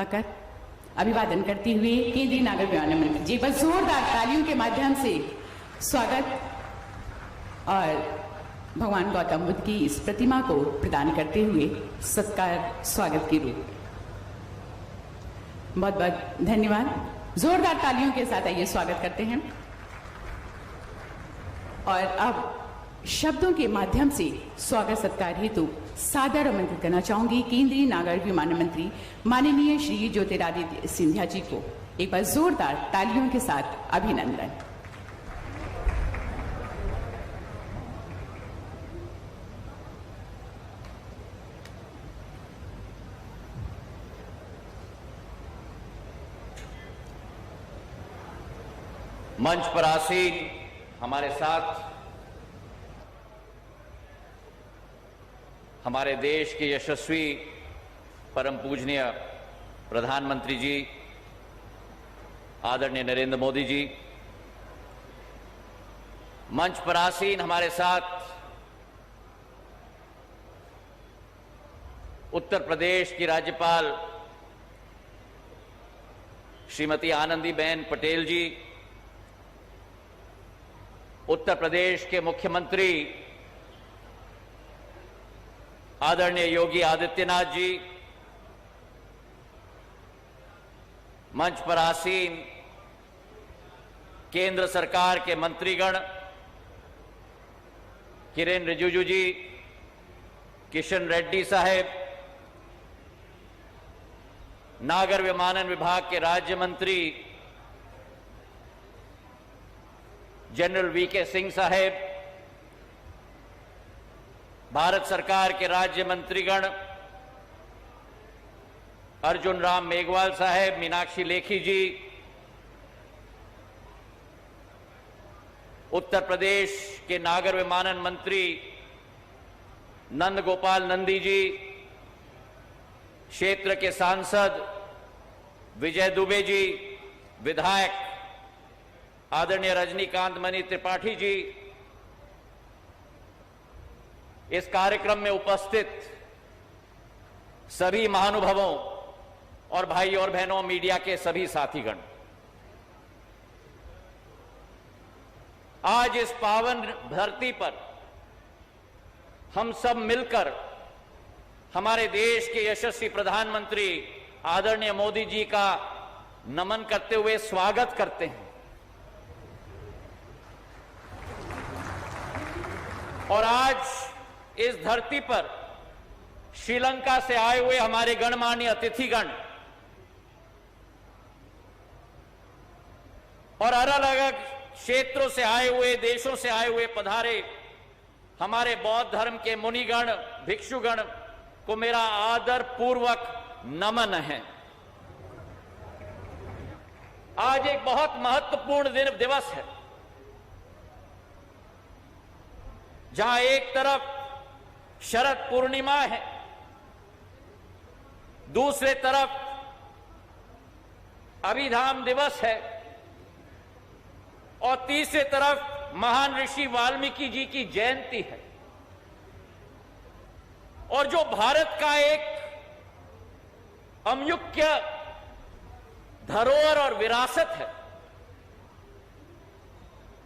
झुकाकर अभिवादन करते हुए केंद्रीय नागर विमानन मंत्री जी बस जोरदार तालियों के माध्यम से स्वागत और भगवान गौतम बुद्ध की इस प्रतिमा को प्रदान करते हुए सत्कार स्वागत के रूप। बहुत बहुत धन्यवाद। जोरदार तालियों के साथ आइए स्वागत करते हैं। और अब शब्दों के माध्यम से स्वागत सत्कार हेतु सादर आमंत्रित करना चाहूंगी केंद्रीय नागर विमानन मंत्री माननीय श्री ज्योतिरादित्य सिंधिया जी को। एक बार जोरदार तालियों के साथ अभिनंदन। मंच पर आसीन हमारे साथ हमारे देश के यशस्वी परम पूजनीय प्रधानमंत्री जी आदरणीय नरेंद्र मोदी जी, मंच पर आसीन हमारे साथ उत्तर प्रदेश की राज्यपाल श्रीमती आनंदीबेन पटेल जी, उत्तर प्रदेश के मुख्यमंत्री आदरणीय योगी आदित्यनाथ जी, मंच पर आसीन केंद्र सरकार के मंत्रीगण किरेन रिजिजू जी, किशन रेड्डी साहेब, नागर विमानन विभाग के राज्य मंत्री जनरल वीके सिंह साहेब, भारत सरकार के राज्य मंत्रीगण अर्जुन राम मेघवाल साहेब, मीनाक्षी लेखी जी, उत्तर प्रदेश के नागर विमानन मंत्री नंद गोपाल नंदी जी, क्षेत्र के सांसद विजय दुबे जी, विधायक आदरणीय रजनीकांत मणि त्रिपाठी जी, इस कार्यक्रम में उपस्थित सभी महानुभावों और भाई और बहनों, मीडिया के सभी साथीगण, आज इस पावन धरती पर हम सब मिलकर हमारे देश के यशस्वी प्रधानमंत्री आदरणीय मोदी जी का नमन करते हुए स्वागत करते हैं। और आज इस धरती पर श्रीलंका से आए हुए हमारे गणमान्य अतिथिगण और अलग अलग क्षेत्रों से आए हुए, देशों से आए हुए पधारे हमारे बौद्ध धर्म के मुनिगण, भिक्षुगण को मेरा आदर पूर्वक नमन है। आज एक बहुत महत्वपूर्ण दिवस है, जहां एक तरफ शरद पूर्णिमा है, दूसरे तरफ अभिधाम दिवस है और तीसरे तरफ महान ऋषि वाल्मीकि जी की जयंती है। और जो भारत का एक अमूल्य धरोहर और विरासत है,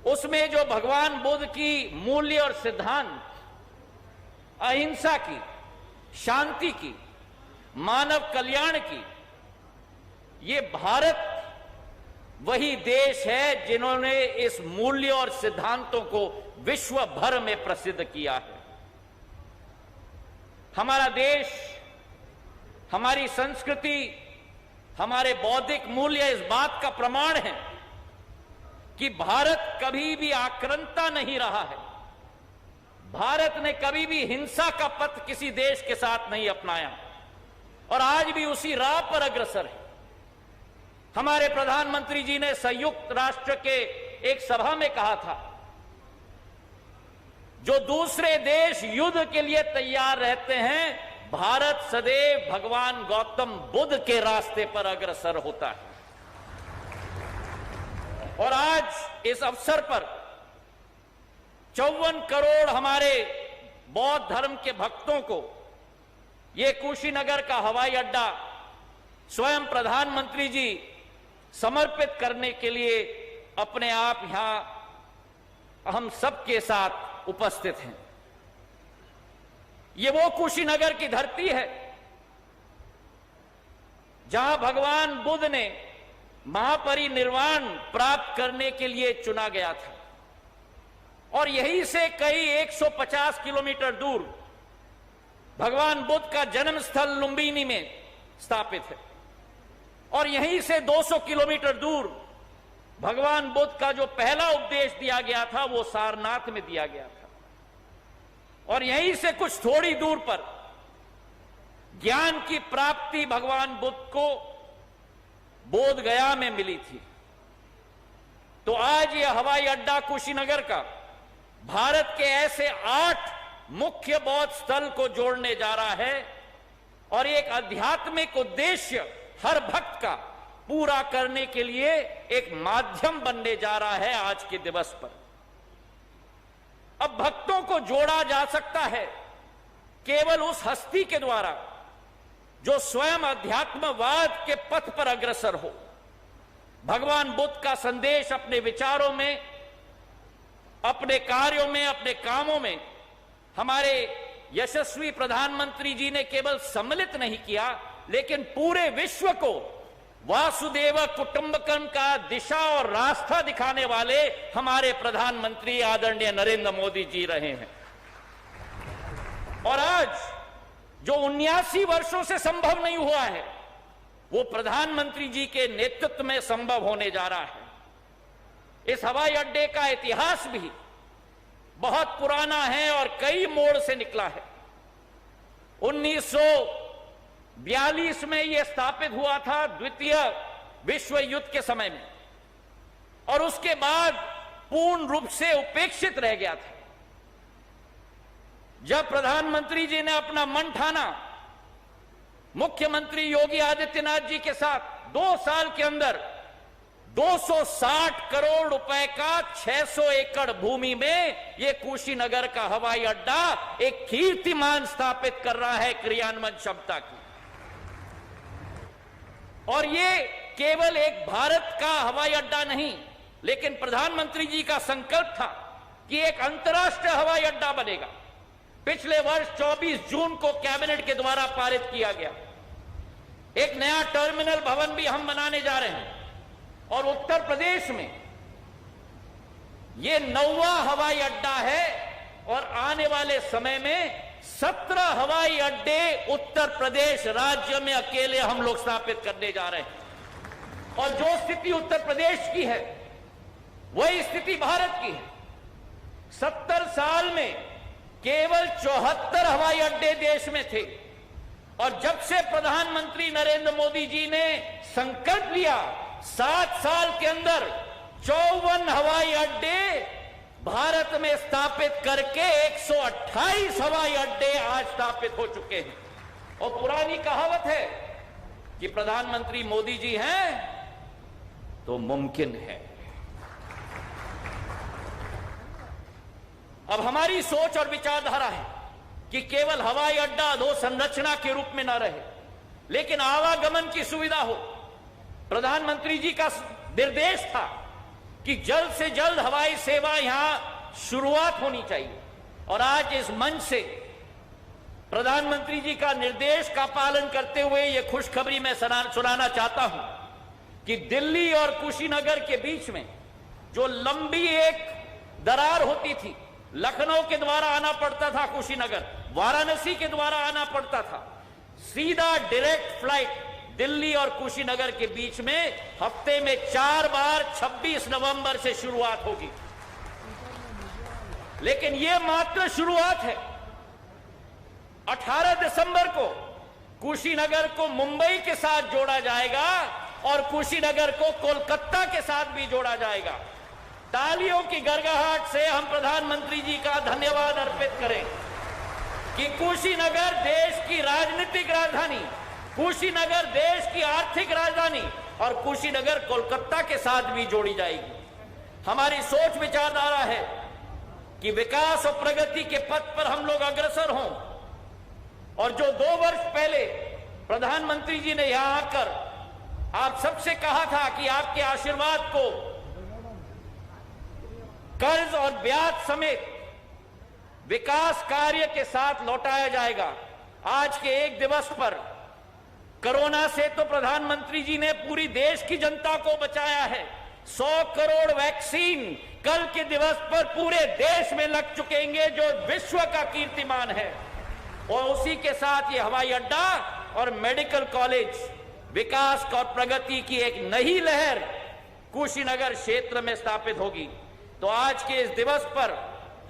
उसमें जो भगवान बुद्ध की मूल्य और सिद्धांत, अहिंसा की, शांति की, मानव कल्याण की, ये भारत वही देश है जिन्होंने इस मूल्य और सिद्धांतों को विश्व भर में प्रसिद्ध किया है। हमारा देश, हमारी संस्कृति, हमारे बौद्धिक मूल्य इस बात का प्रमाण है कि भारत कभी भी आक्रांता नहीं रहा है। भारत ने कभी भी हिंसा का पथ किसी देश के साथ नहीं अपनाया और आज भी उसी राह पर अग्रसर है। हमारे प्रधानमंत्री जी ने संयुक्त राष्ट्र के एक सभा में कहा था, जो दूसरे देश युद्ध के लिए तैयार रहते हैं, भारत सदैव भगवान गौतम बुद्ध के रास्ते पर अग्रसर होता है। और आज इस अवसर पर 54 करोड़ हमारे बौद्ध धर्म के भक्तों को ये कुशीनगर का हवाई अड्डा स्वयं प्रधानमंत्री जी समर्पित करने के लिए अपने आप यहां हम सबके साथ उपस्थित हैं। ये वो कुशीनगर की धरती है जहां भगवान बुद्ध ने महापरिनिर्वाण प्राप्त करने के लिए चुना गया था और यहीं से कई 150 किलोमीटर दूर भगवान बुद्ध का जन्म स्थल लुंबिनी में स्थापित है और यहीं से 200 किलोमीटर दूर भगवान बुद्ध का जो पहला उपदेश दिया गया था वो सारनाथ में दिया गया था और यहीं से कुछ थोड़ी दूर पर ज्ञान की प्राप्ति भगवान बुद्ध को बोध गया में मिली थी। तो आज यह हवाई अड्डा कुशीनगर का भारत के ऐसे 8 मुख्य बौद्ध स्थल को जोड़ने जा रहा है और एक आध्यात्मिक उद्देश्य हर भक्त का पूरा करने के लिए एक माध्यम बनने जा रहा है आज के दिवस पर। अब भक्तों को जोड़ा जा सकता है केवल उस हस्ती के द्वारा जो स्वयं अध्यात्मवाद के पथ पर अग्रसर हो, भगवान बुद्ध का संदेश अपने विचारों में, अपने कार्यों में, अपने कामों में हमारे यशस्वी प्रधानमंत्री जी ने केवल सम्मिलित नहीं किया लेकिन पूरे विश्व को वासुदेव कुटुंबकम का दिशा और रास्ता दिखाने वाले हमारे प्रधानमंत्री आदरणीय नरेंद्र मोदी जी रहे हैं। और आज जो 79 वर्षों से संभव नहीं हुआ है वो प्रधानमंत्री जी के नेतृत्व में संभव होने जा रहा है। इस हवाई अड्डे का इतिहास भी बहुत पुराना है और कई मोड़ से निकला है। 1942 में यह स्थापित हुआ था द्वितीय विश्व युद्ध के समय में और उसके बाद पूर्ण रूप से उपेक्षित रह गया था। जब प्रधानमंत्री जी ने अपना मन ठाना मुख्यमंत्री योगी आदित्यनाथ जी के साथ 2 साल के अंदर 260 करोड़ रुपए का 600 एकड़ भूमि में यह कुशीनगर का हवाई अड्डा एक कीर्तिमान स्थापित कर रहा है क्रियान्वयन क्षमता की। और ये केवल एक भारत का हवाई अड्डा नहीं लेकिन प्रधानमंत्री जी का संकल्प था कि एक अंतर्राष्ट्रीय हवाई अड्डा बनेगा। पिछले वर्ष 24 जून को कैबिनेट के द्वारा पारित किया गया। एक नया टर्मिनल भवन भी हम बनाने जा रहे हैं और उत्तर प्रदेश में यह 9वां हवाई अड्डा है और आने वाले समय में 17 हवाई अड्डे उत्तर प्रदेश राज्य में अकेले हम लोग स्थापित करने जा रहे हैं। और जो स्थिति उत्तर प्रदेश की है वही स्थिति भारत की है। 70 साल में केवल 74 हवाई अड्डे देश में थे और जब से प्रधानमंत्री नरेंद्र मोदी जी ने संकल्प लिया 7 साल के अंदर 54 हवाई अड्डे भारत में स्थापित करके 128 हवाई अड्डे आज स्थापित हो चुके हैं। और पुरानी कहावत है कि प्रधानमंत्री मोदी जी हैं तो मुमकिन है। अब हमारी सोच और विचारधारा है कि केवल हवाई अड्डा अधोसंरचना के रूप में न रहे लेकिन आवागमन की सुविधा हो। प्रधानमंत्री जी का निर्देश था कि जल्द से जल्द हवाई सेवा यहां शुरुआत होनी चाहिए और आज इस मंच से प्रधानमंत्री जी का निर्देश का पालन करते हुए यह खुशखबरी मैं सुनाना चाहता हूं कि दिल्ली और कुशीनगर के बीच में जो लंबी एक दरार होती थी, लखनऊ के द्वारा आना पड़ता था कुशीनगर, वाराणसी के द्वारा आना पड़ता था, सीधा डायरेक्ट फ्लाइट दिल्ली और कुशीनगर के बीच में हफ्ते में 4 बार 26 नवंबर से शुरुआत होगी। लेकिन यह मात्र शुरुआत है। 18 दिसंबर को कुशीनगर को मुंबई के साथ जोड़ा जाएगा और कुशीनगर को कोलकाता के साथ भी जोड़ा जाएगा। तालियों की गड़गड़ाहट से हम प्रधानमंत्री जी का धन्यवाद अर्पित करें कि कुशीनगर देश की राजनीतिक राजधानी, कुशीनगर देश की आर्थिक राजधानी और कुशीनगर कोलकाता के साथ भी जोड़ी जाएगी। हमारी सोच विचारधारा है कि विकास और प्रगति के पथ पर हम लोग अग्रसर हों और जो 2 वर्ष पहले प्रधानमंत्री जी ने यहां आकर आप सबसे कहा था कि आपके आशीर्वाद को कर्ज और ब्याज समेत विकास कार्य के साथ लौटाया जाएगा। आज के एक दिवस पर कोरोना से तो प्रधानमंत्री जी ने पूरी देश की जनता को बचाया है। 100 करोड़ वैक्सीन कल के दिवस पर पूरे देश में लग चुकेंगे, जो विश्व का कीर्तिमान है। और उसी के साथ ये हवाई अड्डा और मेडिकल कॉलेज, विकास और प्रगति की एक नई लहर कुशीनगर क्षेत्र में स्थापित होगी। तो आज के इस दिवस पर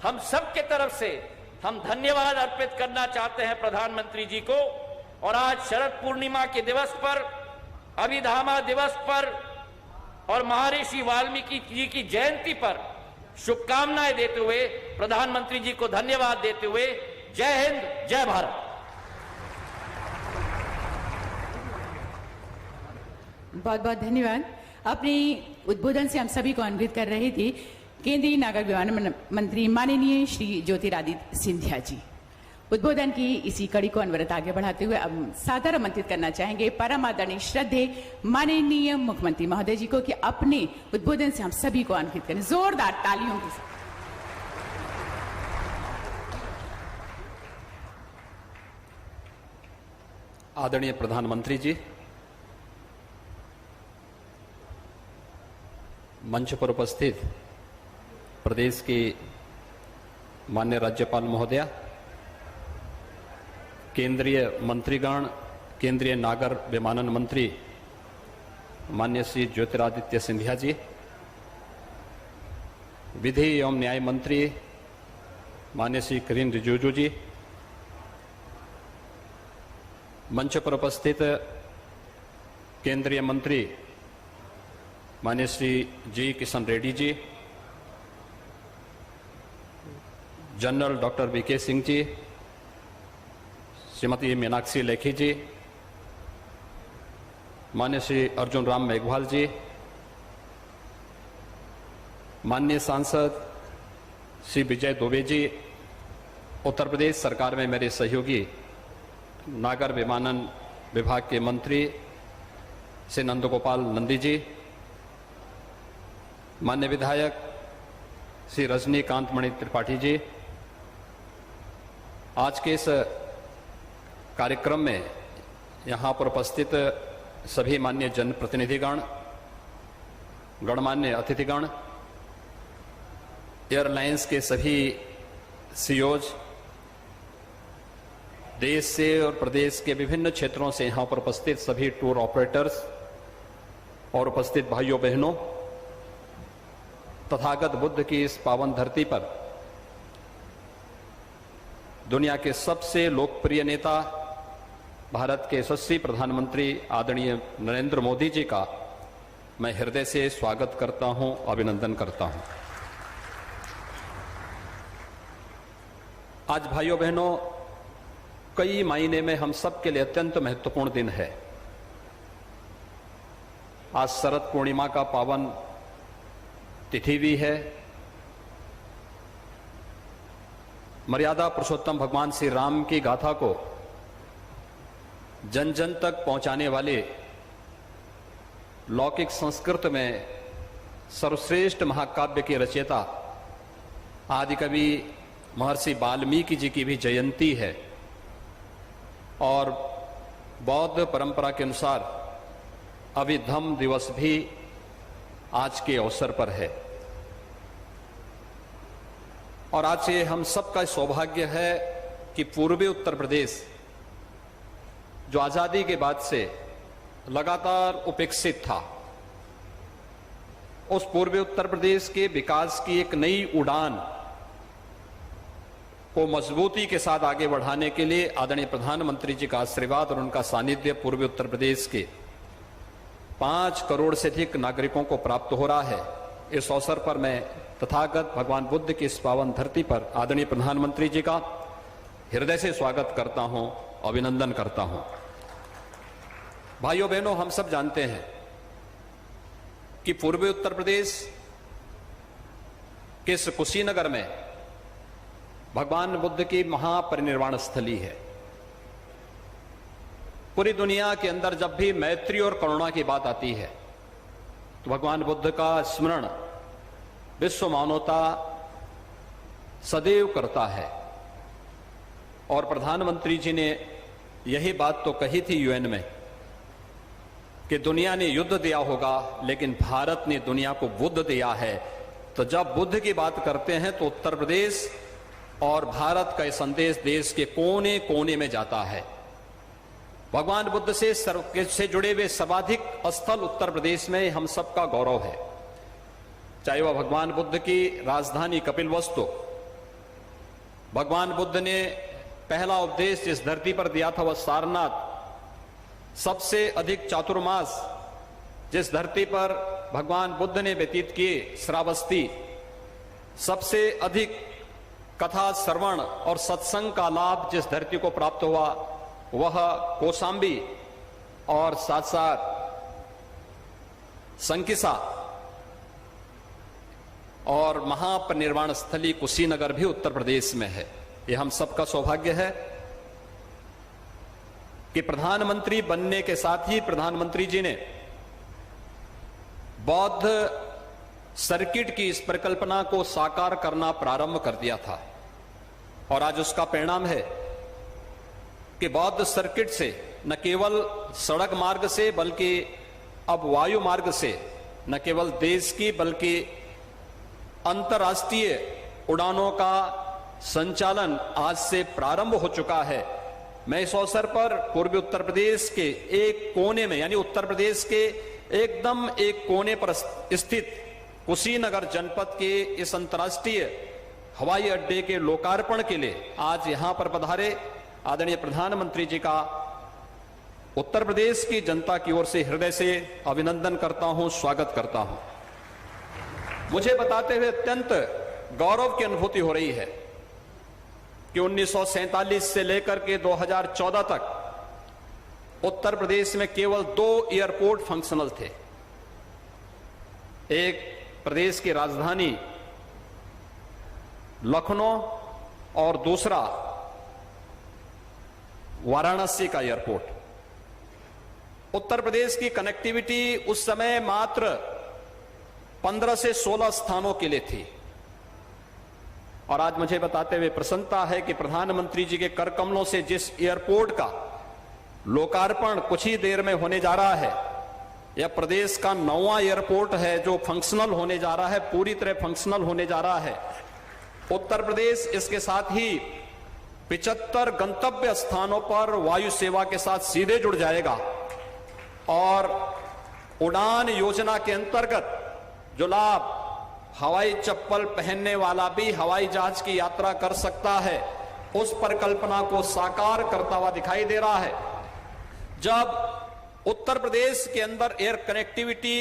हम सबके तरफ से हम धन्यवाद अर्पित करना चाहते हैं प्रधानमंत्री जी को। और आज शरद पूर्णिमा के दिवस पर, अभिधामा दिवस पर और महर्षि वाल्मीकि जी की जयंती पर शुभकामनाएं देते हुए, प्रधानमंत्री जी को धन्यवाद देते हुए, जय हिंद, जय भारत। बहुत बहुत धन्यवाद। अपने उद्बोधन से हम सभी को अवगत कर रहे थे केंद्रीय नागर विमानन मंत्री माननीय श्री ज्योतिरादित्य सिंधिया जी। उद्बोधन की इसी कड़ी को अनवरत आगे बढ़ाते हुए अब सादर आमंत्रित करना चाहेंगे परम आदरणीय श्रद्धेय माननीय मुख्यमंत्री महोदय जी को कि अपने उद्बोधन से हम सभी को अवगत करें, जोरदार तालियों के साथ। आदरणीय प्रधानमंत्री जी, मंच पर उपस्थित प्रदेश के माननीय राज्यपाल महोदया, केंद्रीय मंत्रीगण, केंद्रीय नागर विमानन मंत्री माननीय श्री ज्योतिरादित्य सिंधिया जी, विधि एवं न्याय मंत्री माननीय श्री किरेन रिजिजू जी, मंच पर उपस्थित केंद्रीय मंत्री माननीय श्री जी Kishan Reddy ji, general doctor VK Singh ji, Shrimati Meenakshi Lekhi जी, माननीय श्री अर्जुन राम मेघवाल जी, माननीय सांसद श्री विजय दुबे जी, उत्तर प्रदेश सरकार में मेरे सहयोगी नागर विमानन विभाग के मंत्री श्री नंदगोपाल नंदी जी, माननीय विधायक श्री रजनीकांत मणि त्रिपाठी जी, आज के इस कार्यक्रम में यहाँ पर उपस्थित सभी माननीय जनप्रतिनिधिगण, गणमान्य अतिथिगण, एयरलाइंस के सभी सीईओज, देश से और प्रदेश के विभिन्न क्षेत्रों से यहाँ पर उपस्थित सभी टूर ऑपरेटर्स और उपस्थित भाइयों बहनों, तथागत बुद्ध की इस पावन धरती पर दुनिया के सबसे लोकप्रिय नेता, भारत के यशस्वी प्रधानमंत्री आदरणीय नरेंद्र मोदी जी का मैं हृदय से स्वागत करता हूं, अभिनंदन करता हूं। आज भाइयों बहनों, कई मायने में हम सब के लिए अत्यंत महत्वपूर्ण दिन है। आज शरद पूर्णिमा का पावन तिथि भी है। मर्यादा पुरुषोत्तम भगवान श्री राम की गाथा को जन जन तक पहुंचाने वाले लौकिक संस्कृत में सर्वश्रेष्ठ महाकाव्य के रचयिता आदि कवि महर्षि वाल्मीकि जी की भी जयंती है। और बौद्ध परंपरा के अनुसार अभिधम दिवस भी आज के अवसर पर है। और आज से हम सबका सौभाग्य है कि पूर्वी उत्तर प्रदेश, जो आजादी के बाद से लगातार उपेक्षित था, उस पूर्वी उत्तर प्रदेश के विकास की एक नई उड़ान को मजबूती के साथ आगे बढ़ाने के लिए आदरणीय प्रधानमंत्री जी का आशीर्वाद और उनका सानिध्य पूर्वी उत्तर प्रदेश के 5 करोड़ से अधिक नागरिकों को प्राप्त हो रहा है। इस अवसर पर मैं तथागत भगवान बुद्ध की इस पावन धरती पर आदरणीय प्रधानमंत्री जी का हृदय से स्वागत करता हूं, अभिनंदन करता हूं। भाइयों बहनों, हम सब जानते हैं कि पूर्वी उत्तर प्रदेश के इस कुशीनगर में भगवान बुद्ध की महापरिनिर्वाण स्थली है। पूरी दुनिया के अंदर जब भी मैत्री और करुणा की बात आती है तो भगवान बुद्ध का स्मरण विश्व मानवता सदैव करता है। और प्रधानमंत्री जी ने यही बात तो कही थी यूएन में कि दुनिया ने युद्ध दिया होगा लेकिन भारत ने दुनिया को बुद्ध दिया है। तो जब बुद्ध की बात करते हैं तो उत्तर प्रदेश और भारत का संदेश देश के कोने कोने में जाता है। भगवान बुद्ध से जुड़े हुए सर्वाधिक स्थल उत्तर प्रदेश में हम सबका गौरव है, चाहे वह भगवान बुद्ध की राजधानी कपिलवस्तु। भगवान बुद्ध ने पहला उपदेश जिस धरती पर दिया था वह सारनाथ। सबसे अधिक चातुर्मास जिस धरती पर भगवान बुद्ध ने व्यतीत किए श्रावस्ती। सबसे अधिक कथा श्रवण और सत्संग का लाभ जिस धरती को प्राप्त हुआ वह कौशाम्बी और साथ साथ संकिसा और महापरिनिर्वाण स्थली कुशीनगर भी उत्तर प्रदेश में है। यह हम सबका सौभाग्य है कि प्रधानमंत्री बनने के साथ ही प्रधानमंत्री जी ने बौद्ध सर्किट की इस परिकल्पना को साकार करना प्रारंभ कर दिया था और आज उसका परिणाम है कि बौद्ध सर्किट से न केवल सड़क मार्ग से बल्कि अब वायु मार्ग से न केवल देश की बल्कि अंतर्राष्ट्रीय उड़ानों का संचालन आज से प्रारंभ हो चुका है। मैं इस अवसर पर पूर्वी उत्तर प्रदेश के एक कोने में यानी उत्तर प्रदेश के एकदम एक कोने पर स्थित कुशीनगर जनपद के इस अंतर्राष्ट्रीय हवाई अड्डे के लोकार्पण के लिए आज यहां पर पधारे आदरणीय प्रधानमंत्री जी का उत्तर प्रदेश की जनता की ओर से हृदय से अभिनंदन करता हूं, स्वागत करता हूं। मुझे बताते हुए अत्यंत गौरव की अनुभूति हो रही है कि 1947 से लेकर के 2014 तक उत्तर प्रदेश में केवल 2 एयरपोर्ट फंक्शनल थे। एक प्रदेश की राजधानी लखनऊ और दूसरा वाराणसी का एयरपोर्ट। उत्तर प्रदेश की कनेक्टिविटी उस समय मात्र 15 से 16 स्थानों के लिए थी और आज मुझे बताते हुए प्रसन्नता है कि प्रधानमंत्री जी के कर कमलों से जिस एयरपोर्ट का लोकार्पण कुछ ही देर में होने जा रहा है, यह प्रदेश का 9वां एयरपोर्ट है जो फंक्शनल होने जा रहा है, पूरी तरह फंक्शनल होने जा रहा है। उत्तर प्रदेश इसके साथ ही 75 गंतव्य स्थानों पर वायु सेवा के साथ सीधे जुड़ जाएगा और उड़ान योजना के अंतर्गत जो लाभ हवाई चप्पल पहनने वाला भी हवाई जहाज की यात्रा कर सकता है, उस परिकल्पना को साकार करता हुआ दिखाई दे रहा है। जब उत्तर प्रदेश के अंदर एयर कनेक्टिविटी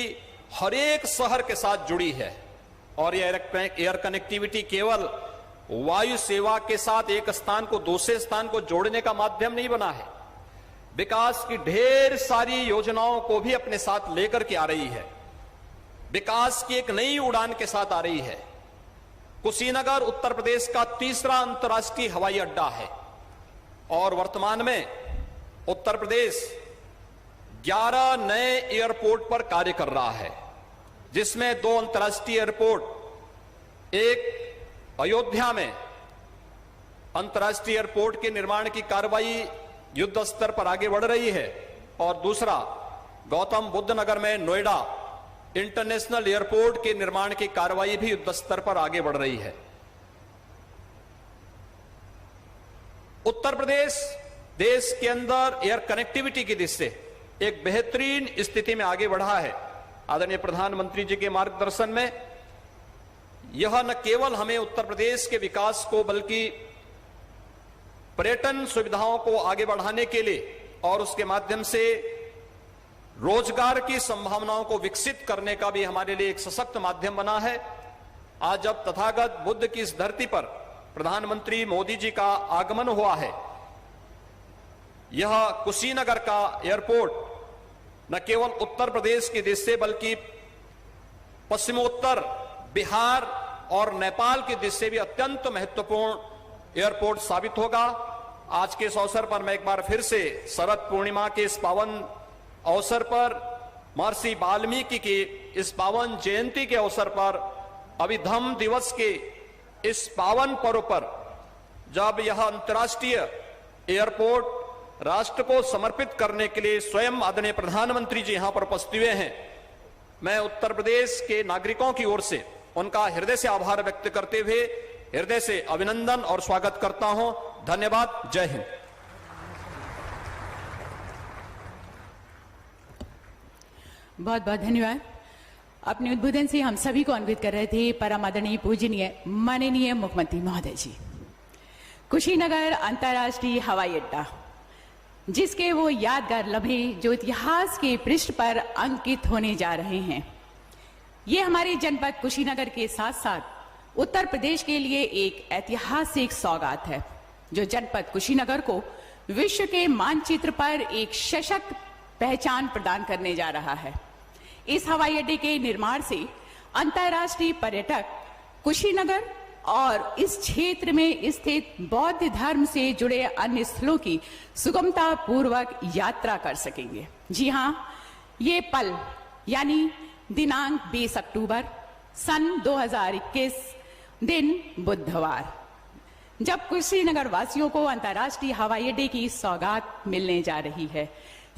हर एक शहर के साथ जुड़ी है और यह एयर कनेक्टिविटी केवल वायु सेवा के साथ एक स्थान को दूसरे स्थान को जोड़ने का माध्यम नहीं बना है, विकास की ढेर सारी योजनाओं को भी अपने साथ लेकर के आ रही है। विकास की एक नई उड़ान के साथ आ रही है। कुशीनगर उत्तर प्रदेश का तीसरा अंतर्राष्ट्रीय हवाई अड्डा है और वर्तमान में उत्तर प्रदेश 11 नए एयरपोर्ट पर कार्य कर रहा है, जिसमें 2 अंतर्राष्ट्रीय एयरपोर्ट, एक अयोध्या में अंतर्राष्ट्रीय एयरपोर्ट के निर्माण की कार्रवाई युद्ध स्तर पर आगे बढ़ रही है और दूसरा गौतम बुद्ध नगर में नोएडा इंटरनेशनल एयरपोर्ट के निर्माण की कार्रवाई भी युद्ध स्तर पर आगे बढ़ रही है। उत्तर प्रदेश देश के अंदर एयर कनेक्टिविटी की दृष्टि से एक बेहतरीन स्थिति में आगे बढ़ा है। आदरणीय प्रधानमंत्री जी के मार्गदर्शन में यह न केवल हमें उत्तर प्रदेश के विकास को बल्कि पर्यटन सुविधाओं को आगे बढ़ाने के लिए और उसके माध्यम से रोजगार की संभावनाओं को विकसित करने का भी हमारे लिए एक सशक्त माध्यम बना है। आज जब तथागत बुद्ध की इस धरती पर प्रधानमंत्री मोदी जी का आगमन हुआ है, यह कुशीनगर का एयरपोर्ट न केवल उत्तर प्रदेश की दृष्टि से बल्कि पश्चिमोत्तर बिहार और नेपाल की दृष्टि से भी अत्यंत महत्वपूर्ण एयरपोर्ट साबित होगा आज के इस अवसर पर मैं एक बार फिर से शरद पूर्णिमा के इस पावन अवसर पर, महर्षि वाल्मीकि की इस पावन जयंती के अवसर पर, अभिधम्म दिवस के इस पावन पर्व पर जब यह अंतर्राष्ट्रीय एयरपोर्ट राष्ट्र को समर्पित करने के लिए स्वयं आदरणीय प्रधानमंत्री जी यहां पर उपस्थित हुए हैं, मैं उत्तर प्रदेश के नागरिकों की ओर से उनका हृदय से आभार व्यक्त करते हुए हृदय से अभिनंदन और स्वागत करता हूं। धन्यवाद। जय हिंद। बहुत बहुत धन्यवाद। अपने उद्बोधन से हम सभी को अन्वित कर रहे थे परम आदरणीय पूजनीय माननीय मुख्यमंत्री महोदय जी। कुशीनगर अंतर्राष्ट्रीय हवाई अड्डा, जिसके वो यादगार लम्हे जो इतिहास के पृष्ठ पर अंकित होने जा रहे हैं, ये हमारे जनपद कुशीनगर के साथ साथ उत्तर प्रदेश के लिए एक ऐतिहासिक सौगात है, जो जनपद कुशीनगर को विश्व के मानचित्र पर एक सशक्त पहचान प्रदान करने जा रहा है। इस हवाई अड्डे के निर्माण से अंतर्राष्ट्रीय पर्यटक कुशीनगर और इस क्षेत्र में स्थित बौद्ध धर्म से जुड़े अन्य स्थलों की सुगमता पूर्वक यात्रा कर सकेंगे। जी हां, ये पल यानी दिनांक 20 अक्टूबर सन 2021 दिन बुधवार, जब कुशीनगर वासियों को अंतर्राष्ट्रीय हवाई अड्डे की सौगात मिलने जा रही है,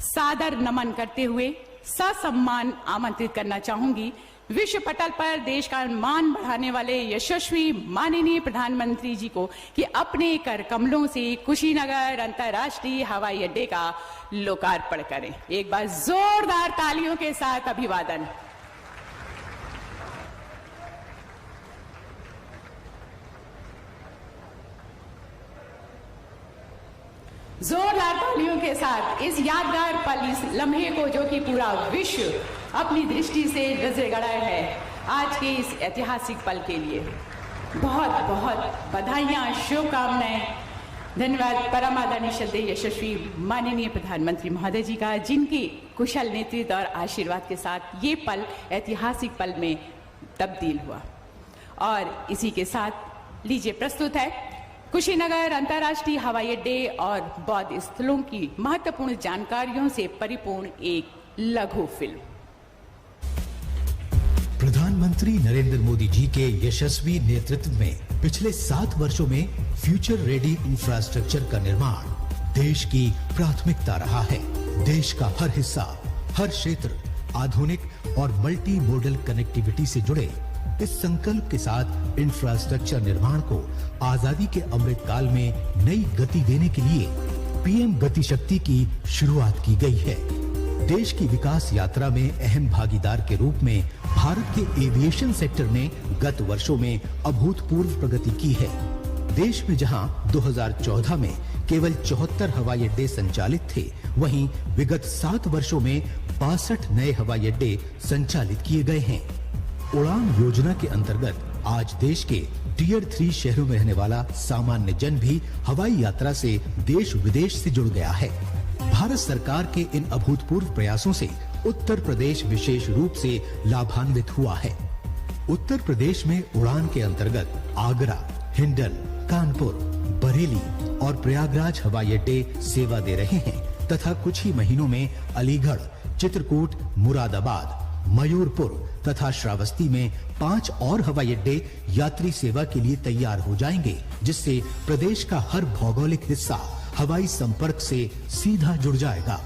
सादर नमन करते हुए ससम्मान आमंत्रित करना चाहूंगी विश्व पटल पर देश का मान बढ़ाने वाले यशस्वी माननीय प्रधानमंत्री जी को कि अपने कर कमलों से कुशीनगर अंतर्राष्ट्रीय हवाई अड्डे का लोकार्पण करें। एक बार जोरदार तालियों के साथ अभिवादन। जोरदार तालियों के साथ इस यादगार पल, इस लम्हे को जो कि पूरा विश्व अपनी दृष्टि से नजर गड़ाए है, आज के इस ऐतिहासिक पल के लिए बहुत बहुत बधाइयां, शुभकामनाएं। धन्यवाद परम आदरणीय श्रद्धेय यशस्वी माननीय प्रधानमंत्री महोदय जी का, जिनकी कुशल नेतृत्व और आशीर्वाद के साथ ये पल ऐतिहासिक पल में तब्दील हुआ। और इसी के साथ लीजिए प्रस्तुत है कुशीनगर अंतर्राष्ट्रीय हवाई अड्डे और बौद्ध स्थलों की महत्वपूर्ण जानकारियों से परिपूर्ण एक लघु फिल्म। प्रधानमंत्री नरेंद्र मोदी जी के यशस्वी नेतृत्व में पिछले 7 वर्षों में फ्यूचर रेडी इंफ्रास्ट्रक्चर का निर्माण देश की प्राथमिकता रहा है। देश का हर हिस्सा, हर क्षेत्र आधुनिक और मल्टी मॉडल कनेक्टिविटी से जुड़े। इस संकल्प के साथ इंफ्रास्ट्रक्चर निर्माण को आजादी के अमृत काल में नई गति देने के लिए पीएम गति शक्ति की शुरुआत की गई है। देश की विकास यात्रा में अहम भागीदार के रूप में भारत के एविएशन सेक्टर ने गत वर्षों में अभूतपूर्व प्रगति की है। देश में जहां 2014 में केवल 74 हवाई अड्डे संचालित थे, वहीं विगत 7 वर्षों में 62 नए हवाई अड्डे संचालित किए गए हैं। उड़ान योजना के अंतर्गत आज देश के टियर 3 शहरों में रहने वाला सामान्य जन भी हवाई यात्रा से देश विदेश से जुड़ गया है। भारत सरकार के इन अभूतपूर्व प्रयासों से उत्तर प्रदेश विशेष रूप से लाभान्वित हुआ है। उत्तर प्रदेश में उड़ान के अंतर्गत आगरा, हिंडल, कानपुर, बरेली और प्रयागराज हवाई अड्डे सेवा दे रहे हैं तथा कुछ ही महीनों में अलीगढ़, चित्रकूट, मुरादाबाद, मयूरपुर तथा श्रावस्ती में 5 और हवाई अड्डे यात्री सेवा के लिए तैयार हो जाएंगे, जिससे प्रदेश का हर भौगोलिक हिस्सा हवाई संपर्क से सीधा जुड़ जाएगा।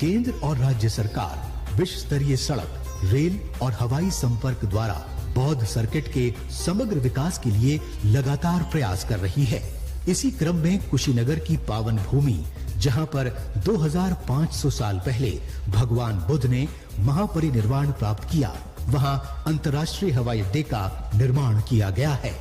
केंद्र और राज्य सरकार विश्व स्तरीय सड़क, रेल और हवाई संपर्क द्वारा बौद्ध सर्किट के समग्र विकास के लिए लगातार प्रयास कर रही है। इसी क्रम में कुशीनगर की पावन भूमि, जहां पर 2500 साल पहले भगवान बुद्ध ने महापरिनिर्वाण प्राप्त किया, वहां अंतर्राष्ट्रीय हवाई अड्डे का निर्माण किया गया है।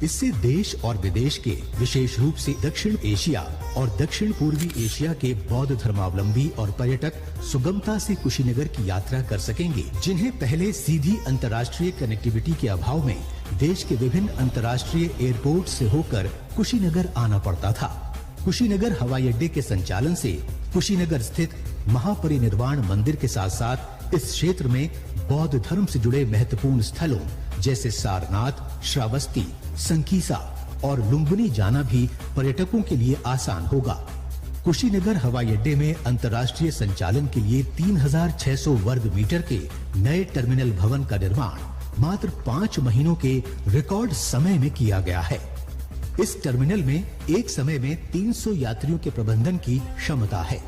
इससे देश और विदेश के, विशेष रूप से दक्षिण एशिया और दक्षिण पूर्वी एशिया के बौद्ध धर्मावलंबी और पर्यटक सुगमता से कुशीनगर की यात्रा कर सकेंगे, जिन्हें पहले सीधी अंतर्राष्ट्रीय कनेक्टिविटी के अभाव में देश के विभिन्न अंतर्राष्ट्रीय एयरपोर्ट से होकर कुशीनगर आना पड़ता था। कुशीनगर हवाई अड्डे के संचालन से कुशीनगर स्थित महापरिनिर्वाण मंदिर के साथ साथ इस क्षेत्र में बौद्ध धर्म से जुड़े महत्वपूर्ण स्थलों जैसे सारनाथ, श्रावस्ती, संकीसा, और लुम्बिनी जाना भी पर्यटकों के लिए आसान होगा। कुशीनगर हवाई अड्डे में अंतर्राष्ट्रीय संचालन के लिए 3600 वर्ग मीटर के नए टर्मिनल भवन का निर्माण मात्र 5 महीनों के रिकॉर्ड समय में किया गया है। इस टर्मिनल में एक समय में 300 यात्रियों के प्रबंधन की क्षमता है।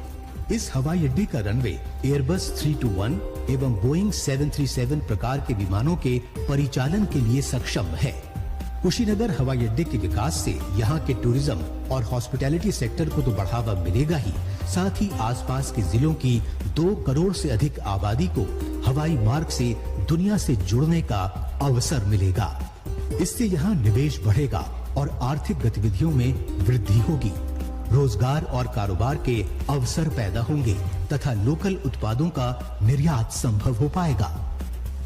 इस हवाई अड्डे का रनवे एयरबस 321 एवं बोइंग 737 प्रकार के विमानों के परिचालन के लिए सक्षम है। कुशीनगर हवाई अड्डे के विकास से यहाँ के टूरिज्म और हॉस्पिटैलिटी सेक्टर को तो बढ़ावा मिलेगा ही, साथ ही आसपास के जिलों की 2 करोड़ से अधिक आबादी को हवाई मार्ग से दुनिया से जुड़ने का अवसर मिलेगा। इससे यहाँ निवेश बढ़ेगा और आर्थिक गतिविधियों में वृद्धि होगी। रोजगार और कारोबार के अवसर पैदा होंगे तथा लोकल उत्पादों का निर्यात संभव हो पाएगा।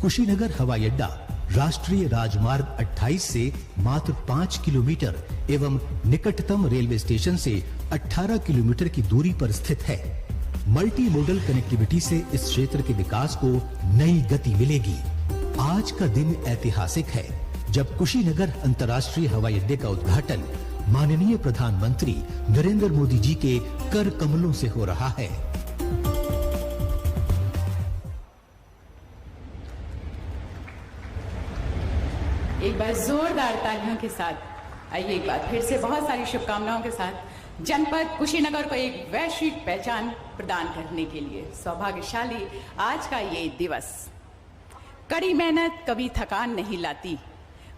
कुशीनगर हवाई अड्डा राष्ट्रीय राजमार्ग 28 से मात्र 5 किलोमीटर एवं निकटतम रेलवे स्टेशन से 18 किलोमीटर की दूरी पर स्थित है। मल्टी मोडल कनेक्टिविटी से इस क्षेत्र के विकास को नई गति मिलेगी। आज का दिन ऐतिहासिक है जब कुशीनगर अंतर्राष्ट्रीय हवाई अड्डे का उद्घाटन माननीय प्रधानमंत्री नरेंद्र मोदी जी के कर कमलों से हो रहा है। एक बार जोरदार तालियों के साथ आइए एक बार फिर से बहुत सारी शुभकामनाओं के साथ जनपद कुशीनगर को एक वैश्विक पहचान प्रदान करने के लिए सौभाग्यशाली आज का ये दिवस। कड़ी मेहनत कभी थकान नहीं लाती,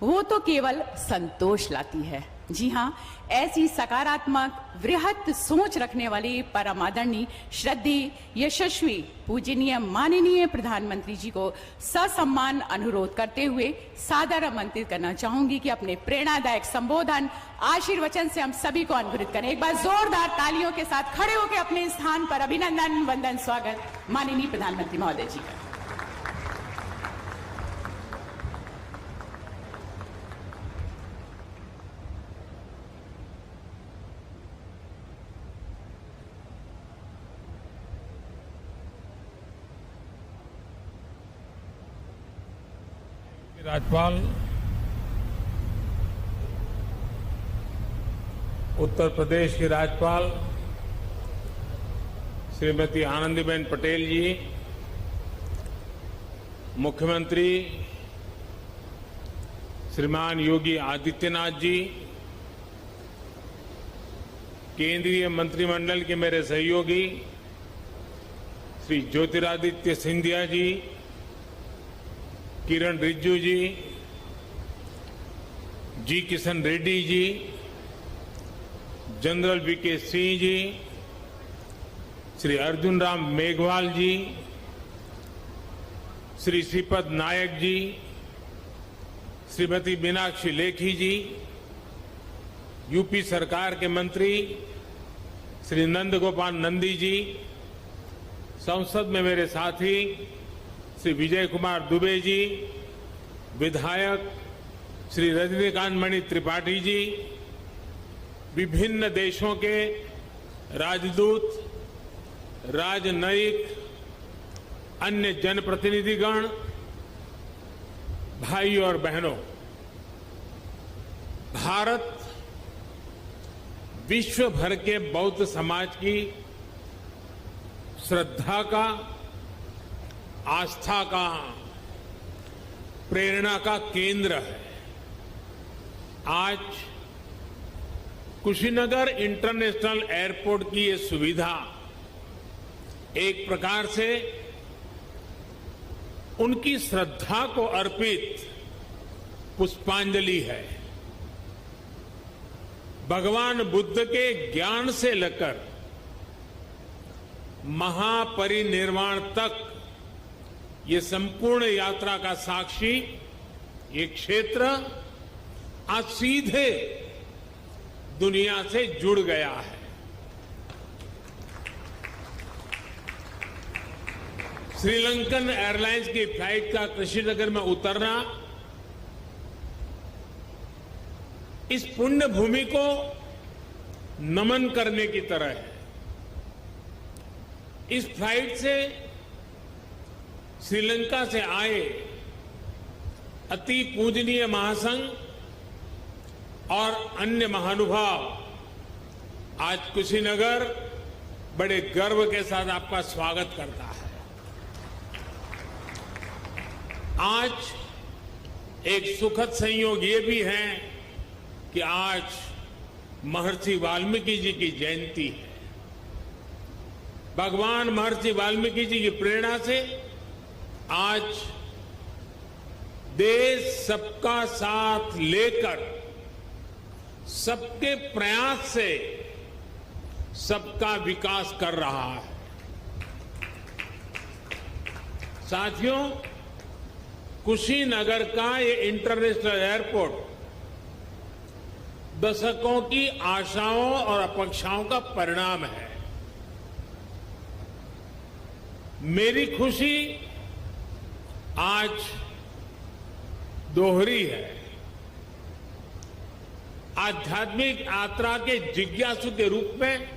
वो तो केवल संतोष लाती है। जी हाँ, ऐसी सकारात्मक वृहत सोच रखने वाली परम आदरणीय श्रद्धेय यशस्वी पूजनीय माननीय प्रधानमंत्री जी को ससम्मान अनुरोध करते हुए सादर आमंत्रित करना चाहूंगी कि अपने प्रेरणादायक संबोधन आशीर्वचन से हम सभी को अनुग्रहित करें। एक बार जोरदार तालियों के साथ खड़े होकर अपने स्थान पर अभिनंदन वंदन स्वागत माननीय प्रधानमंत्री महोदय जी का। राज्यपाल उत्तर प्रदेश की राज्यपाल श्रीमती आनंदीबेन पटेल जी, मुख्यमंत्री श्रीमान योगी आदित्यनाथ जी, केंद्रीय मंत्रिमंडल के मेरे सहयोगी श्री ज्योतिरादित्य सिंधिया जी, किरण रिजिजू जी किशन रेड्डी जी, जनरल वीके सिंह जी, श्री अर्जुन राम मेघवाल जी, श्री श्रीपद नायक जी, श्रीमती मीनाक्षी लेखी जी, यूपी सरकार के मंत्री श्री नंद गोपाल नंदी जी, संसद में मेरे साथी श्री विजय कुमार दुबे जी, विधायक श्री रजनीकांत मणि त्रिपाठी जी, विभिन्न देशों के राजदूत, राजनयिक, अन्य जनप्रतिनिधिगण, भाई और बहनों, भारत विश्व भर के बौद्ध समाज की श्रद्धा का, आस्था का, प्रेरणा का केंद्र है। आज कुशीनगर इंटरनेशनल एयरपोर्ट की ये सुविधा एक प्रकार से उनकी श्रद्धा को अर्पित पुष्पांजलि है। भगवान बुद्ध के ज्ञान से लेकर महापरिनिर्वाण तक ये संपूर्ण यात्रा का साक्षी ये क्षेत्र आज सीधे दुनिया से जुड़ गया है। श्रीलंकन एयरलाइंस की फ्लाइट का कुशीनगर में उतरना इस पुण्य भूमि को नमन करने की तरह है। इस फ्लाइट से श्रीलंका से आए अति पूजनीय महासंघ और अन्य महानुभाव आज कुशीनगर बड़े गर्व के साथ आपका स्वागत करता है। आज एक सुखद संयोग ये भी है कि आज महर्षि वाल्मीकि जी की जयंती है। भगवान महर्षि वाल्मीकि जी की प्रेरणा से आज देश सबका साथ लेकर सबके प्रयास से सबका विकास कर रहा है। साथियों, कुशीनगर का ये इंटरनेशनल एयरपोर्ट दशकों की आशाओं और अपेक्षाओं का परिणाम है। मेरी खुशी आज दोहरी है। आध्यात्मिक यात्रा के जिज्ञासु के रूप में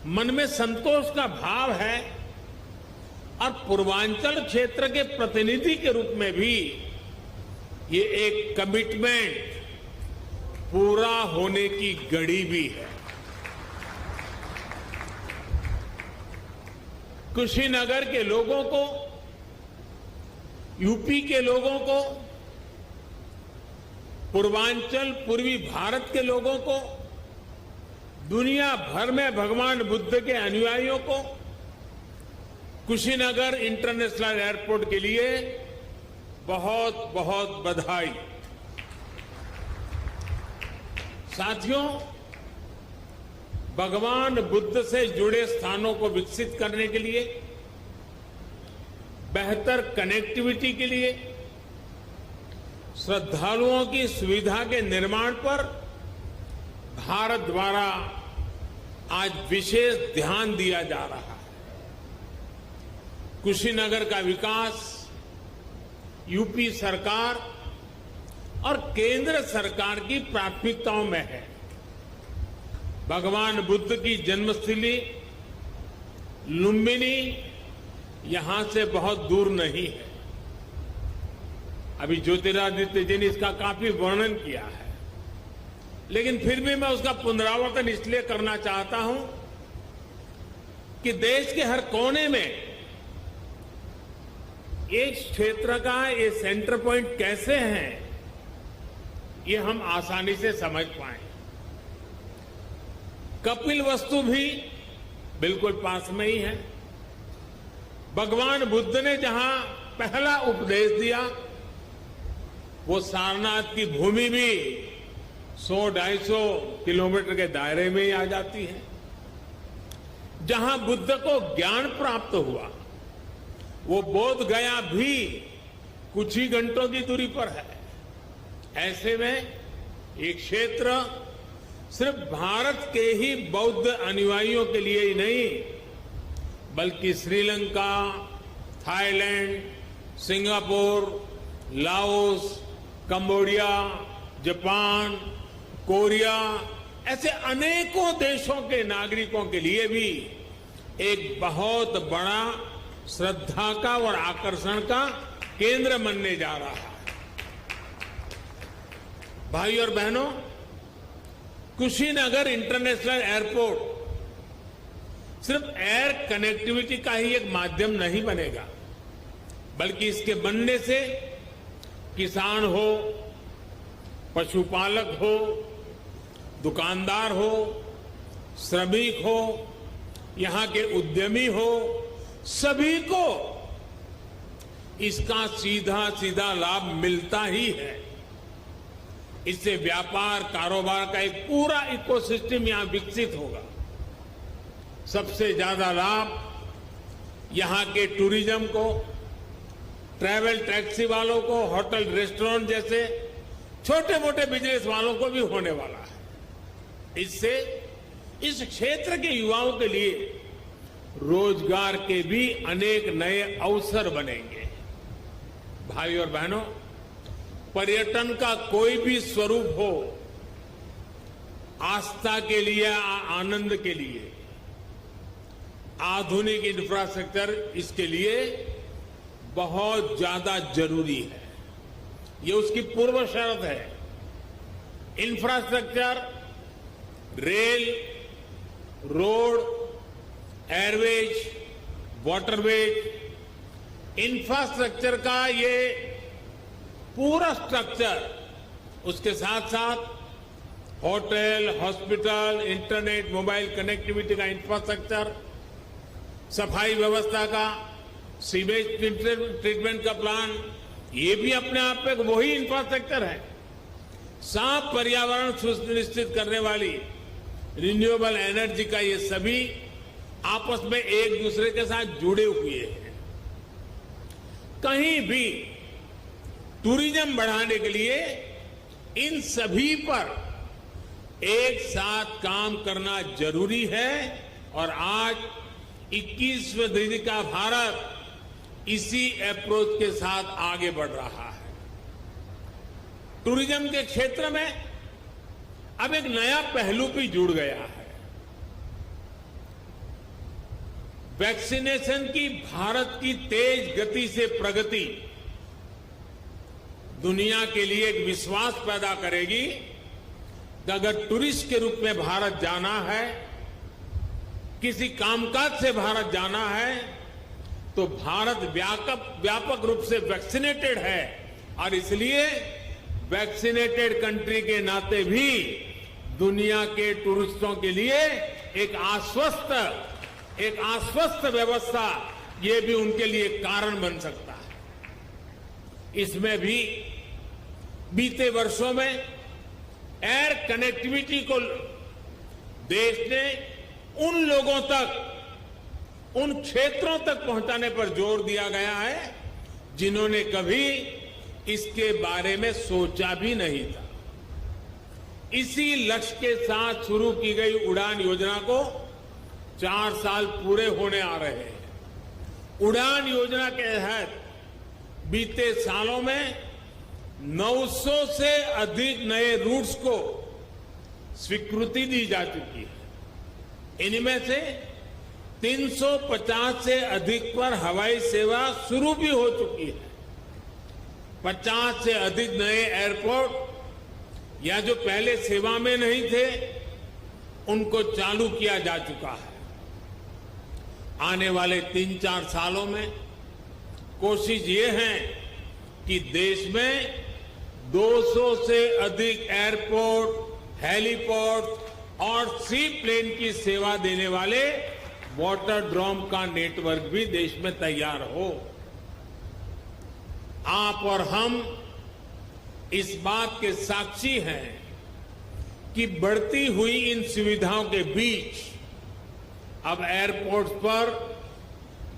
मन में संतोष का भाव है और पूर्वांचल क्षेत्र के प्रतिनिधि के रूप में भी ये एक कमिटमेंट पूरा होने की घड़ी भी है। कुशीनगर के लोगों को, यूपी के लोगों को, पूर्वांचल पूर्वी भारत के लोगों को, दुनिया भर में भगवान बुद्ध के अनुयायियों को कुशीनगर इंटरनेशनल एयरपोर्ट के लिए बहुत बहुत बधाई। साथियों, भगवान बुद्ध से जुड़े स्थानों को विकसित करने के लिए, बेहतर कनेक्टिविटी के लिए, श्रद्धालुओं की सुविधा के निर्माण पर भारत द्वारा आज विशेष ध्यान दिया जा रहा है। कुशीनगर का विकास यूपी सरकार और केंद्र सरकार की प्राथमिकताओं में है। भगवान बुद्ध की जन्मस्थली लुम्बिनी यहां से बहुत दूर नहीं है। अभी ज्योतिरादित्य जी ने इसका काफी वर्णन किया है, लेकिन फिर भी मैं उसका पुनरावर्तन इसलिए करना चाहता हूं कि देश के हर कोने में एक क्षेत्र का ये सेंटर पॉइंट कैसे हैं, ये हम आसानी से समझ पाए। कपिलवस्तु भी बिल्कुल पास में ही है। भगवान बुद्ध ने जहां पहला उपदेश दिया, वो सारनाथ की भूमि भी 100-250 किलोमीटर के दायरे में ही आ जाती है। जहां बुद्ध को ज्ञान प्राप्त हुआ, वो बोध गया भी कुछ ही घंटों की दूरी पर है। ऐसे में ये क्षेत्र सिर्फ भारत के ही बौद्ध अनुयायियों के लिए ही नहीं, बल्कि Sri Lanka, Thailand, Singapore, Laos, Cambodia, Japan, Korea, ऐसे अनेकों देशों के नागरिकों के लिए भी एक बहुत बड़ा श्रद्धा का और आकर्षण का केंद्र बनने जा रहा है। भाई और बहनों, कुशीनगर इंटरनेशनल एयरपोर्ट सिर्फ एयर कनेक्टिविटी का ही एक माध्यम नहीं बनेगा, बल्कि इसके बनने से किसान हो, पशुपालक हो, दुकानदार हो, श्रमिक हो, यहां के उद्यमी हो, सभी को इसका सीधा सीधा लाभ मिलता ही है। इससे व्यापार कारोबार का एक पूरा इकोसिस्टम यहां विकसित होगा। सबसे ज्यादा लाभ यहां के टूरिज्म को, ट्रैवल टैक्सी वालों को, होटल रेस्टोरेंट जैसे छोटे मोटे बिजनेस वालों को भी होने वाला है। इससे इस क्षेत्र के युवाओं के लिए रोजगार के भी अनेक नए अवसर बनेंगे। भाई और बहनों, पर्यटन का कोई भी स्वरूप हो, आस्था के लिए, आनंद के लिए, आधुनिक इंफ्रास्ट्रक्चर इसके लिए बहुत ज्यादा जरूरी है। ये उसकी पूर्व शर्त है। Infrastructure, rail, road, Airways, waterways, infrastructure का ये पूरा स्ट्रक्चर, उसके साथ साथ hotel, hospital, internet, mobile connectivity का इंफ्रास्ट्रक्चर, सफाई व्यवस्था का, सीवेज ट्रीटमेंट का प्लान, ये भी अपने आप में वही इंफ्रास्ट्रक्चर है। साफ पर्यावरण सुनिश्चित करने वाली रिन्यूएबल एनर्जी का ये सभी आपस में एक दूसरे के साथ जुड़े हुए हैं। कहीं भी टूरिज्म बढ़ाने के लिए इन सभी पर एक साथ काम करना जरूरी है और आज 21वीं सदी का भारत इसी अप्रोच के साथ आगे बढ़ रहा है। टूरिज्म के क्षेत्र में अब एक नया पहलू भी जुड़ गया है। वैक्सीनेशन की भारत की तेज गति से प्रगति दुनिया के लिए एक विश्वास पैदा करेगी कि अगर टूरिस्ट के रूप में भारत जाना है, किसी कामकाज से भारत जाना है, तो भारत व्यापक रूप से वैक्सीनेटेड है और इसलिए वैक्सीनेटेड कंट्री के नाते भी दुनिया के टूरिस्टों के लिए एक आश्वस्त व्यवस्था ये भी उनके लिए कारण बन सकता है। इसमें भी बीते वर्षों में एयर कनेक्टिविटी को देश ने उन लोगों तक, उन क्षेत्रों तक पहुंचाने पर जोर दिया गया है जिन्होंने कभी इसके बारे में सोचा भी नहीं था। इसी लक्ष्य के साथ शुरू की गई उड़ान योजना को 4 साल पूरे होने आ रहे हैं। उड़ान योजना के तहत बीते सालों में 900 से अधिक नए रूट्स को स्वीकृति दी जा चुकी है। इनमें से 350 से अधिक पर हवाई सेवा शुरू भी हो चुकी है। 50 से अधिक नए एयरपोर्ट या जो पहले सेवा में नहीं थे उनको चालू किया जा चुका है। आने वाले 3-4 सालों में कोशिश ये है कि देश में 200 से अधिक एयरपोर्ट, हेलीपोर्ट और सी प्लेन की सेवा देने वाले वाटर ड्रोम का नेटवर्क भी देश में तैयार हो। आप और हम इस बात के साक्षी हैं कि बढ़ती हुई इन सुविधाओं के बीच अब एयरपोर्ट्स पर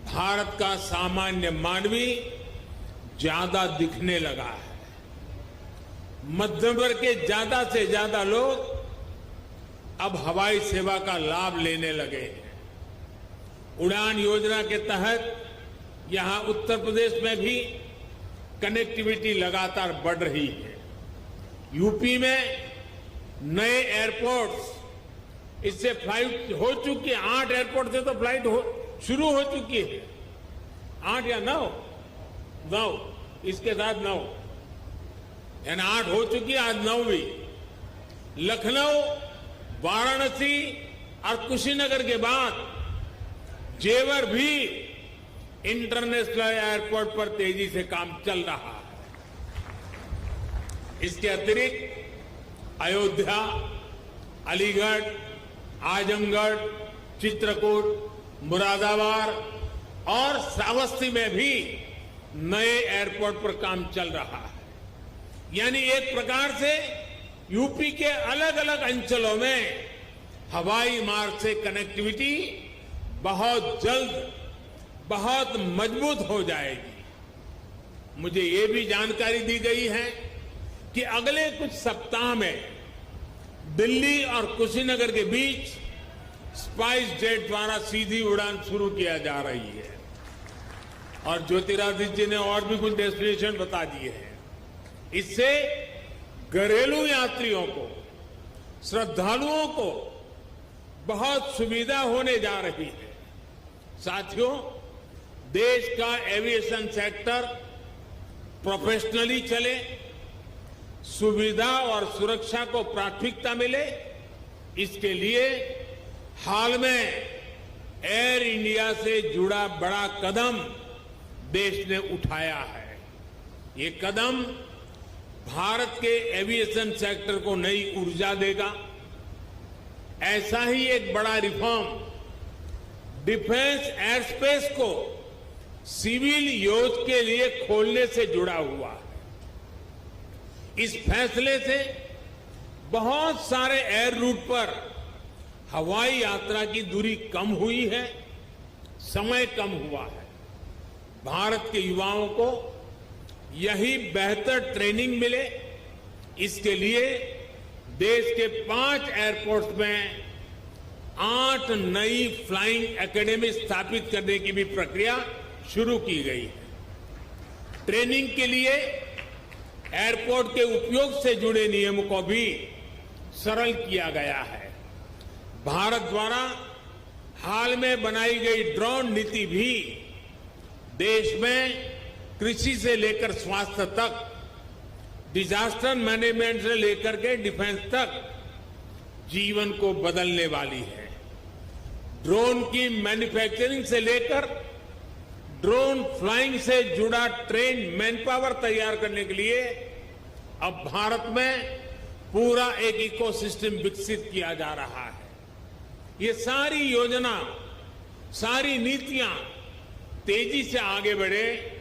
भारत का सामान्य मानवी ज्यादा दिखने लगा है। मध्यम वर्ग के ज्यादा से ज्यादा लोग अब हवाई सेवा का लाभ लेने लगे हैं। उड़ान योजना के तहत यहां उत्तर प्रदेश में भी कनेक्टिविटी लगातार बढ़ रही है। यूपी में नए एयरपोर्ट्स, इससे फ्लाइट हो चुकी है। 8 एयरपोर्ट से तो फ्लाइट शुरू हो चुकी है। 8 या 9, इसके साथ 9 यानी 8 हो चुकी है, आज 9वीं। लखनऊ, वाराणसी और कुशीनगर के बाद जेवर भी इंटरनेशनल एयरपोर्ट पर तेजी से काम चल रहा है। इसके अतिरिक्त अयोध्या, अलीगढ़, आजमगढ़, चित्रकूट, मुरादाबाद और श्रावस्ती में भी नए एयरपोर्ट पर काम चल रहा है। यानी एक प्रकार से यूपी के अलग अलग अंचलों में हवाई मार्ग से कनेक्टिविटी बहुत जल्द, बहुत मजबूत हो जाएगी। मुझे ये भी जानकारी दी गई है कि अगले कुछ सप्ताह में दिल्ली और कुशीनगर के बीच स्पाइस जेट द्वारा सीधी उड़ान शुरू किया जा रही है। और ज्योतिरादित्य जी ने और भी कुछ डेस्टिनेशन बता दिए हैं। इससे घरेलू यात्रियों को, श्रद्धालुओं को बहुत सुविधा होने जा रही है। साथियों, देश का एविएशन सेक्टर प्रोफेशनली चले, सुविधा और सुरक्षा को प्राथमिकता मिले, इसके लिए हाल में एयर इंडिया से जुड़ा बड़ा कदम देश ने उठाया है। ये कदम भारत के एविएशन सेक्टर को नई ऊर्जा देगा। ऐसा ही एक बड़ा रिफॉर्म डिफेंस एयर स्पेस को सिविल यूज के लिए खोलने से जुड़ा हुआ है। इस फैसले से बहुत सारे एयर रूट पर हवाई यात्रा की दूरी कम हुई है, समय कम हुआ है। भारत के युवाओं को यही बेहतर ट्रेनिंग मिले, इसके लिए देश के 5 एयरपोर्ट्स में 8 नई फ्लाइंग एकेडमी स्थापित करने की भी प्रक्रिया शुरू की गई है। ट्रेनिंग के लिए एयरपोर्ट के उपयोग से जुड़े नियमों को भी सरल किया गया है। भारत द्वारा हाल में बनाई गई ड्रोन नीति भी देश में कृषि से लेकर स्वास्थ्य तक, डिजास्टर मैनेजमेंट से लेकर के डिफेंस तक जीवन को बदलने वाली है। ड्रोन की मैन्युफैक्चरिंग से लेकर ड्रोन फ्लाइंग से जुड़ा ट्रेन मैन पावर तैयार करने के लिए अब भारत में पूरा एक इकोसिस्टम विकसित किया जा रहा है। ये सारी योजना, सारी नीतियां तेजी से आगे बढ़े,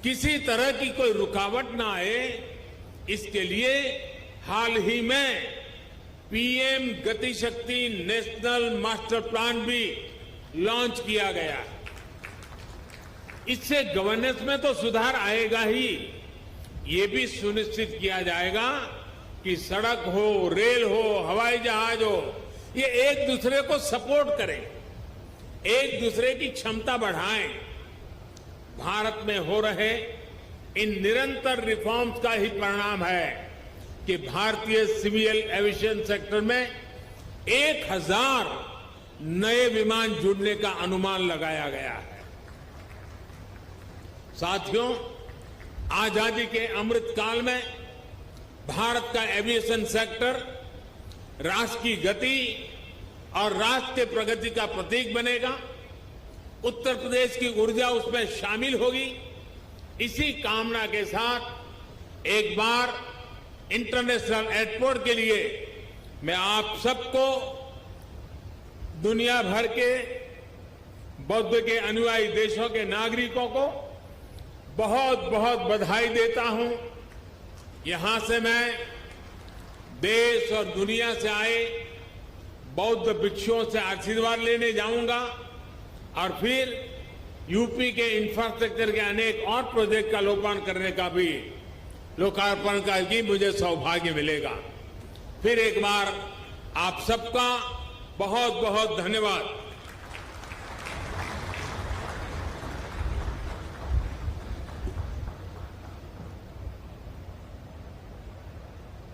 किसी तरह की कोई रुकावट ना आए, इसके लिए हाल ही में पीएम गति शक्ति नेशनल मास्टर प्लान भी लॉन्च किया गया है। इससे गवर्नेंस में तो सुधार आएगा ही, ये भी सुनिश्चित किया जाएगा कि सड़क हो, रेल हो, हवाई जहाज हो, ये एक दूसरे को सपोर्ट करें, एक दूसरे की क्षमता बढ़ाएं। भारत में हो रहे इन निरंतर रिफॉर्म्स का ही परिणाम है कि भारतीय सिविल एविएशन सेक्टर में 1000 नए विमान जुड़ने का अनुमान लगाया गया है। साथियों, आजादी के अमृत काल में भारत का एविएशन सेक्टर राष्ट्र की गति और राष्ट्र के प्रगति का प्रतीक बनेगा। उत्तर प्रदेश की ऊर्जा उसमें शामिल होगी। इसी कामना के साथ एक बार इंटरनेशनल एयरपोर्ट के लिए मैं आप सबको, दुनिया भर के बौद्ध के अनुयायी देशों के नागरिकों को बहुत बहुत बधाई देता हूं। यहां से मैं देश और दुनिया से आए बौद्ध भिक्षुओं से आशीर्वाद लेने जाऊंगा और फिर यूपी के इंफ्रास्ट्रक्चर के अनेक और प्रोजेक्ट का लोकार्पण का भी मुझे सौभाग्य मिलेगा। फिर एक बार आप सबका बहुत बहुत धन्यवाद।